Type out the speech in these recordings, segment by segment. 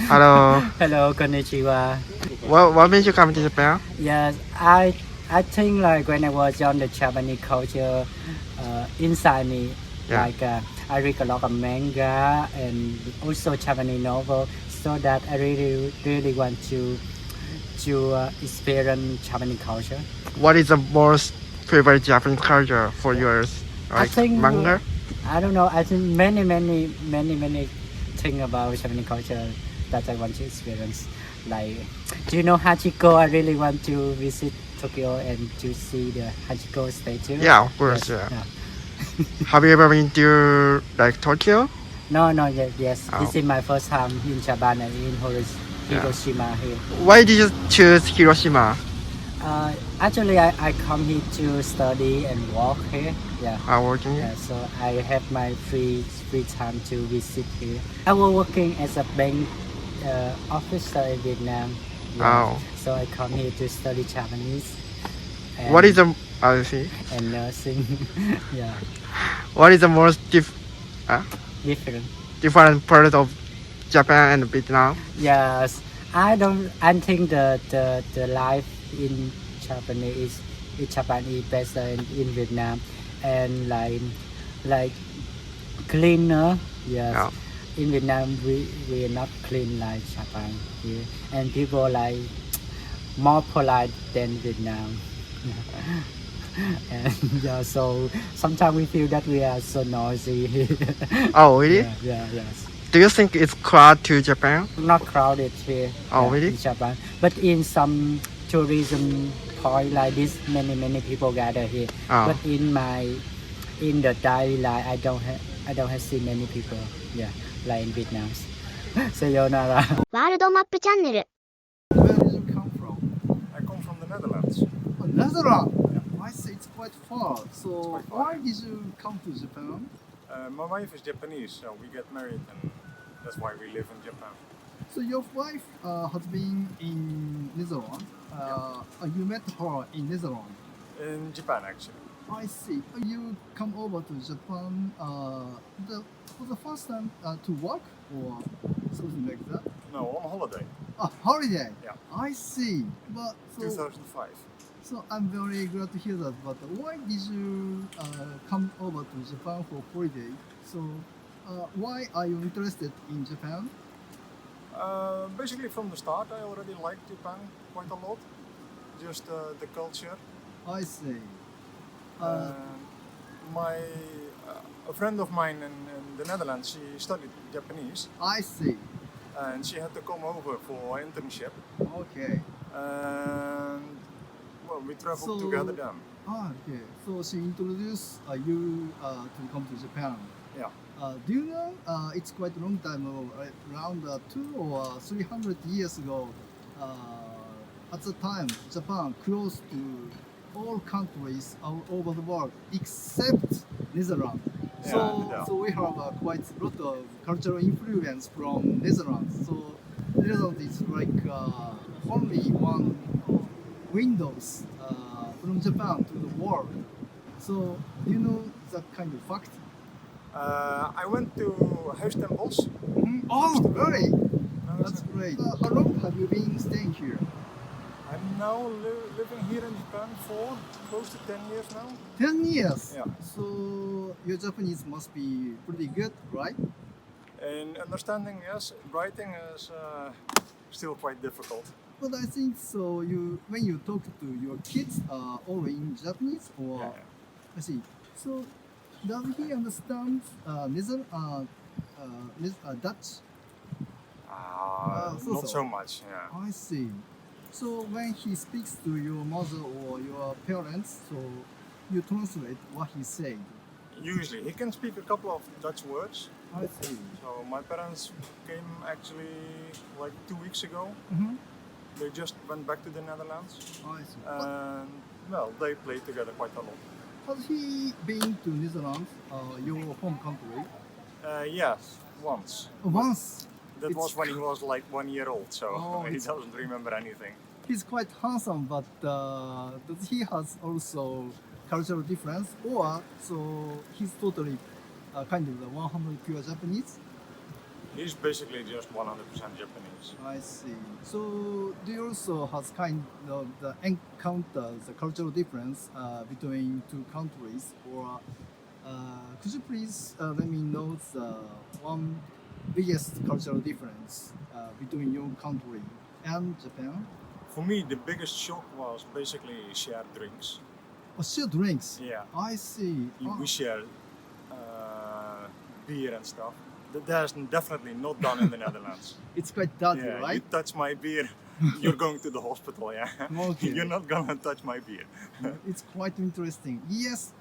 Hello. Hello, konnichiwa. What made you come to Japan? Yes, I think like when I was on the Japanese culture inside me, Yeah. like I read a lot of manga and also Japanese novel, so that I really want to experience Japanese culture. What is the most favorite Japanese culture for yours? I think manga? I don't know. I think many things about Japanese culture that I want to experience. Like, do you know Hachiko? I really want to visit Tokyo and to see the Hachiko statue. Yeah, of course. Yes, Yeah. Have you ever been to like Tokyo? No, yes. Oh. This is my first time in Japan and in Yeah. Hiroshima here. Why did you choose Hiroshima? Actually, I come here to study and work here. Yeah. Working? Yeah, so I have my free time to visit here. I was working as a bank officer in Vietnam. Oh. So I come here to study Japanese. And, What is the I see. and nursing? Yeah, What is the most different. different part of Japan and Vietnam? Yes, I think the life in Japanese is better in Vietnam, and like cleaner. Yes. Yeah. In Vietnam, we are not clean like Japan here, and people like more polite than Vietnam. And yeah, so sometimes we feel that we are so noisy here. Oh, really? Yes. Do you think it's crowded to Japan? Not crowded here. Oh, really? In Japan, but in some tourism point like this, many people gather here. Oh. But in the daily life, I don't have seen many people. Yeah, like in Vietnam. Sayonara. ワールドマップチャンネル Where did you come from? I come from the Netherlands. Oh, Netherlands. I say it's quite far. So quite far. why did you come to Japan? My wife is Japanese, so we get married and that's why we live in Japan. So your wife has been in Netherlands. You met her in Netherlands. In Japan, actually. I see. You come over to Japan for the first time to work or something like that? No, on holiday. Holiday. Yeah. I see. But so 2005. So I'm very glad to hear that. But why did you come over to Japan for holiday? So why are you interested in Japan? Basically, from the start, I already liked Japan quite a lot. Just the culture. I see. A friend of mine in the Netherlands, she studied Japanese, I see. and she had to come over for an internship. Okay. And well, we traveled So- together then. Okay. So she introduced you to come to Japan. Yeah. Do you know it's quite a long time ago, around 200 or 300 years ago. At the time, Japan closed to all countries all over the world except Netherlands. Yeah. So we have quite a lot of cultural influence from Netherlands. So Netherlands is like only one windows from Japan to the world. So do you know that kind of fact? I went to house temples. Oh, really? No, That's great. How long have you been staying here? I'm now living here in Japan for close to 10 years now. 10 years. Yeah. So your Japanese must be pretty good, right? And understanding, yes, writing is still quite difficult. But I think so. When you talk to your kids, all in Japanese or Yeah. I see. So does he understand Dutch? Not so much. Yeah. I see. So when he speaks to your mother or your parents, so you translate what he said. Usually, he can speak a couple of Dutch words. I see. So my parents came actually like 2 weeks ago. Mm-hmm. They just went back to the Netherlands, I see. and well, they played together quite a lot. Has he been to Netherlands, your home country? Yes, once. Once. That It's was when he was like 1 year old, so Oh, he it's- doesn't remember anything. He's quite handsome, but does he has also cultural difference, or so he's totally kind of the 100 pure Japanese? He's basically just 100% Japanese. I see. So do you also have kind of the encounter the cultural difference between two countries, or could you please let me know the one biggest cultural difference between your country and Japan? For me, the biggest shock was basically shared drinks. Oh, share drinks. Yeah, I see. we share beer and stuff. That's definitely not done in the Netherlands. It's quite dirty, Yeah, you right? touch my beer, you're going to the hospital. Yeah, Okay. you're not gonna touch my beer. It's quite interesting. Yes,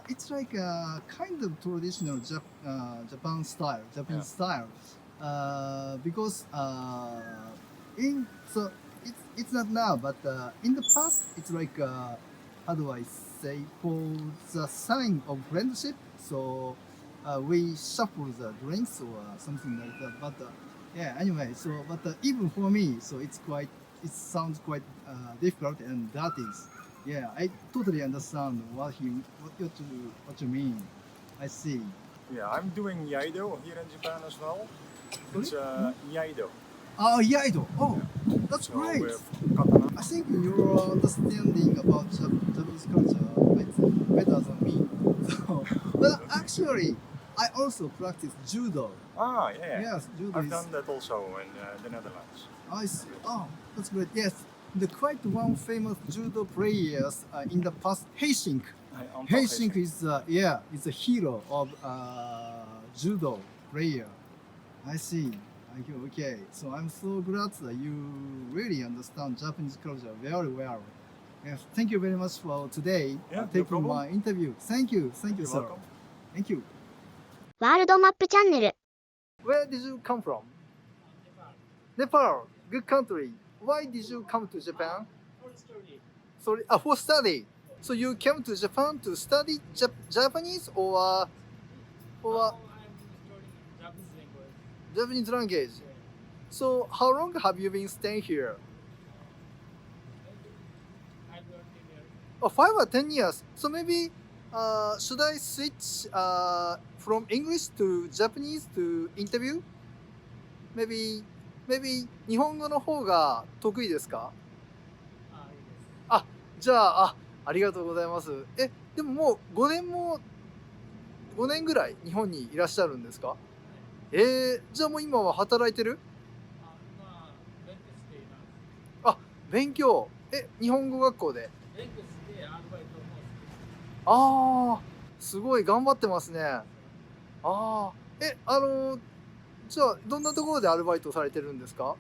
it's like a kind of traditional Japan style, Japanese style, because in so it's not now, but in the past it's like how do I say, for the sign of friendship. So we shuffle the drinks or something like that. But yeah, anyway. So but even for me, so it sounds quite difficult and dirty. Yeah, I totally understand what you mean. I see. Yeah, I'm doing Yaido here in Japan as well. It's Yaido. Oh, Yaido. Oh, that's So great. with katana. I think your understanding about Japanese culture is better than me. So, but actually, I also practice judo. Ah, yeah. Yes, judo I've is. done that also in the Netherlands. I see. Oh, that's great. Yes, the quite one famous judo players in the past, Heisink. Heisink is is a hero of judo player. I see. Okay, so I'm so glad that you really understand Japanese culture very well. Yes, thank you very much for today Yeah, no taking problem. my interview. Thank you, You're sir. welcome. Thank you. ワールドマップチャンネル Where did you come from? Nepal. Good country. Why did you come to Japan? Sorry, for study. So you came to Japan to study Japanese or Japanese language. So how long have you been staying here? Oh, 5 or 10 years. So maybe should I switch from English to Japanese to interview? Maybe 日本語の方が得意ですか？あ、じゃあ、ありがとうございます。でももう5年ぐらい日本にいらっしゃるんですか？じゃあもう今は働いてる？あ、勉強。日本語学校で。すごい頑張ってますね。じゃあどんなところでアルバイトされてるんですか？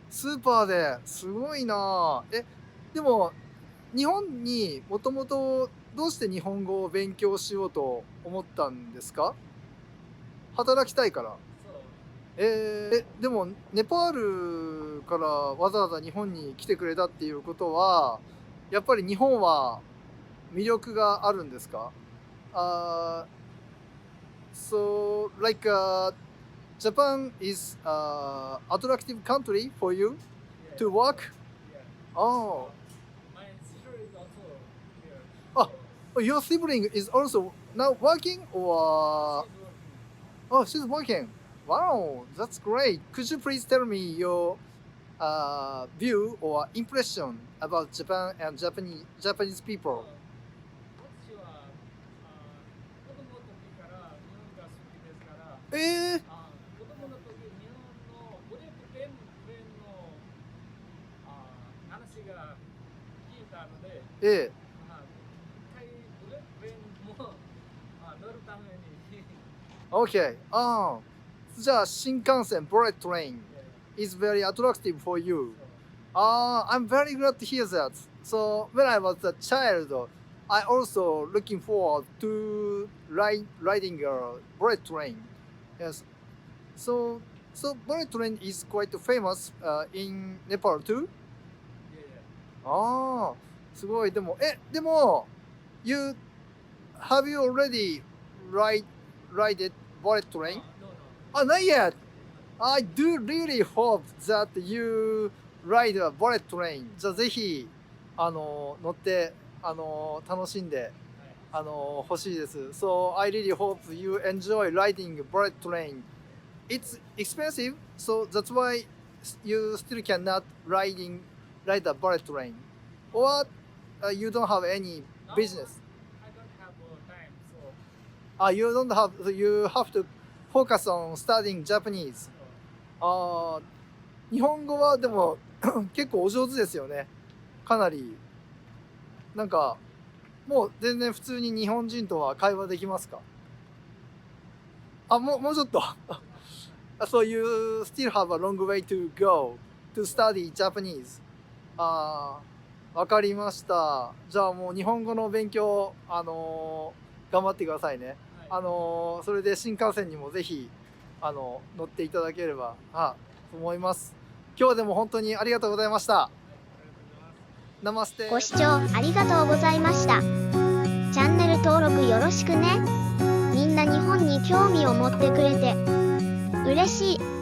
スーパーですごいな。でも日本にもともとどうして日本語を勉強しようと思ったんですか？働きたいから。でもネパールからわざわざ日本に来てくれたっていうことはやっぱり日本は魅力があるんですか？So like Japan is attractive country for you to work? Oh. Your sibling is also now working or? Oh, she's working. Wow, that's great. Could you please tell me your view or impression about Japan and Japanese people? Eh? Okay. じゃあ新幹線 bullet train is very attractive for you. I'm very glad to hear that. So when I was a child, I also looking forward to riding a bullet train. Yes. So bullet train is quite famous in Nepal too. すごい。でも have you already rided bullet train? Not yet. I do really hope that you ride a bullet train. じゃあぜひ乗って楽しんで欲しいです。So I really hope you enjoy riding bullet train. It's expensive, so that's why you still cannot ride a bullet train. Or you don't have any business. I don't have time, so You don't have. You have to focus on studying Japanese. 日本語はでも結構お上手ですよね。かなりなんかもう全然普通に日本人とは会話できますか？もうちょっと。So you still have a long way to go to study Japanese. わかりました。じゃあもう日本語の勉強頑張ってくださいね。それで新幹線にもぜひ乗っていただければと思います。今日はでも本当にありがとうございました。ナマステ。ご視聴ありがとうございました。チャンネル登録よろしくね。みんな日本に興味を持ってくれて嬉しい。